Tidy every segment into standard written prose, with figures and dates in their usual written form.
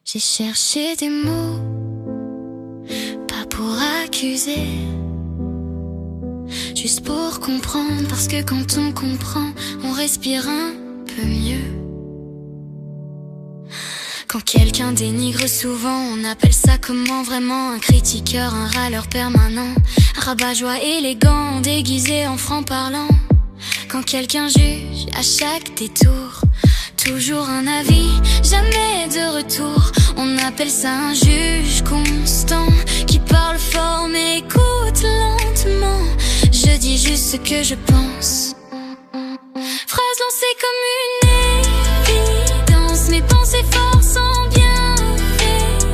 J'ai cherché des mots, pas pour accuser, juste pour comprendre, parce que quand on comprend, on respire un peu mieux. Quand quelqu'un dénigre souvent, on appelle ça comment vraiment? Un critiqueur, un râleur permanent, un rabat-joie élégant, déguisé en franc-parlant. Quand quelqu'un juge à chaque détour, toujours un avis, jamais de retour. On appelle ça un juge constant, qui parle fort mais écoute lentement. Je dis juste ce que je pense, phrase lancée comme une évidence. Mes pensées fortes sans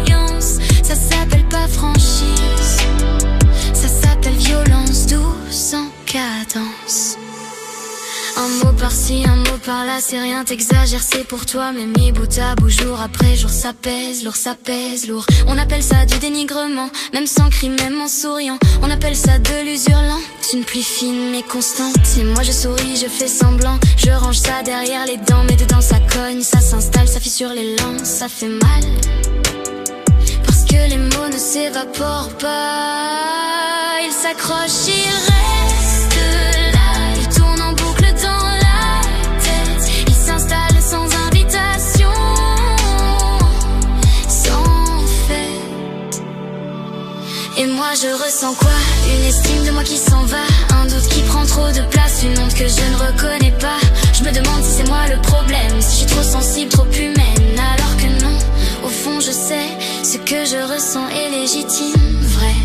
bienveillance. Ça s'appelle pas franchise, ça s'appelle violence douce en cadence. Un mot par-ci, un mot par-là, c'est rien, t'exagères, c'est pour toi. Mais mis bout à bout, jour après jour, ça pèse, lourd. On appelle ça du dénigrement, même sans cri, même en souriant. On appelle ça de l'usure lente, une pluie fine mais constante. Et moi je souris, je fais semblant, je range ça derrière les dents. Mais dedans ça cogne, ça s'installe, ça fissure les lances, ça fait mal. Parce que les mots ne s'évaporent pas, ils s'accrochent, ils restent là. Ils tournent en boucle dans la tête, ils s'installent sans invitation, sans fête. Et moi je ressens quoi? Une estime de moi qui s'en va, un doute qui prend trop de place, une honte que je ne reconnais pas. Je me demande si c'est moi le problème, si je suis trop sensible, trop humaine. Alors que non, au fond je sais, ce que je ressens est légitime, vrai.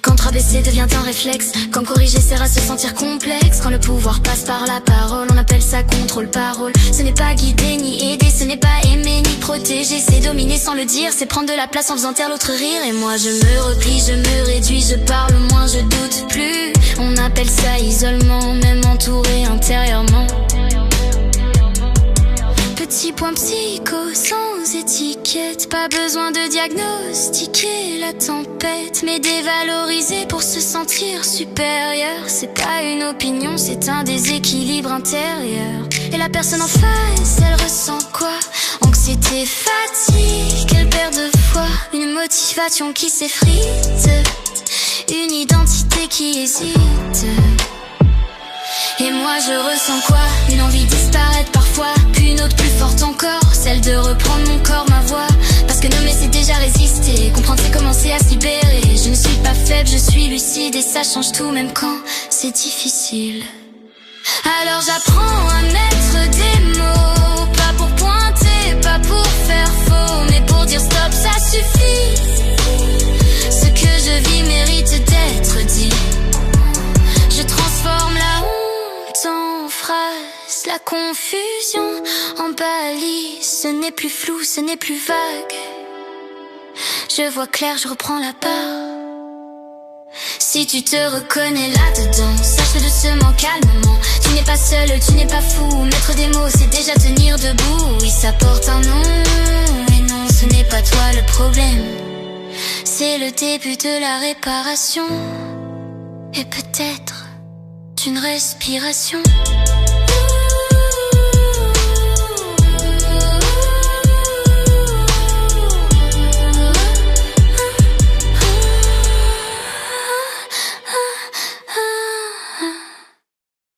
Quand rabaisser devient un réflexe, quand corriger sert à se sentir complexe, quand le pouvoir passe par la parole, on appelle ça contrôle-parole. Ce n'est pas guider ni aider, ce n'est pas aimer ni protéger, c'est dominer sans le dire, c'est prendre de la place en faisant taire l'autre rire. Et moi je me replie, je me réduis, je parle moins, je doute plus. On appelle ça isolement, même entouré intérieurement. Petit point psycho sans étiquette, pas besoin de diagnostiquer la tempête, mais dévaloriser pour se sentir supérieur. C'est pas une opinion, c'est un déséquilibre intérieur. Et la personne en face, elle ressent quoi? Anxiété, fatigue, quelle perte de foi, une motivation qui s'effrite, une identité qui hésite. Et moi je ressens quoi? Une envie de disparaître parfois, puis une autre plus forte encore, celle de reprendre mon corps, ma voix. Parce que nommer c'est déjà résister, comprendre c'est commencer à se libérer. Je ne suis pas faible, je suis lucide, et ça change tout même quand c'est difficile. Alors j'apprends à mettre des mots, pas pour pointer, pas pour faire faux, mais pour dire stop, ça suffit. Ce que je vis mérite d'être dit. Je transforme la honte en phrase, la confusion en balise. Ce n'est plus flou, ce n'est plus vague. Je vois clair, je reprends la part. Si tu te reconnais là-dedans, sache-le doucement, calmement. Tu n'es pas seul, tu n'es pas fou. Mettre des mots, c'est déjà tenir debout. Oui, ça porte un nom, et non, ce n'est pas toi le problème. C'est le début de la réparation, et peut-être d'une respiration.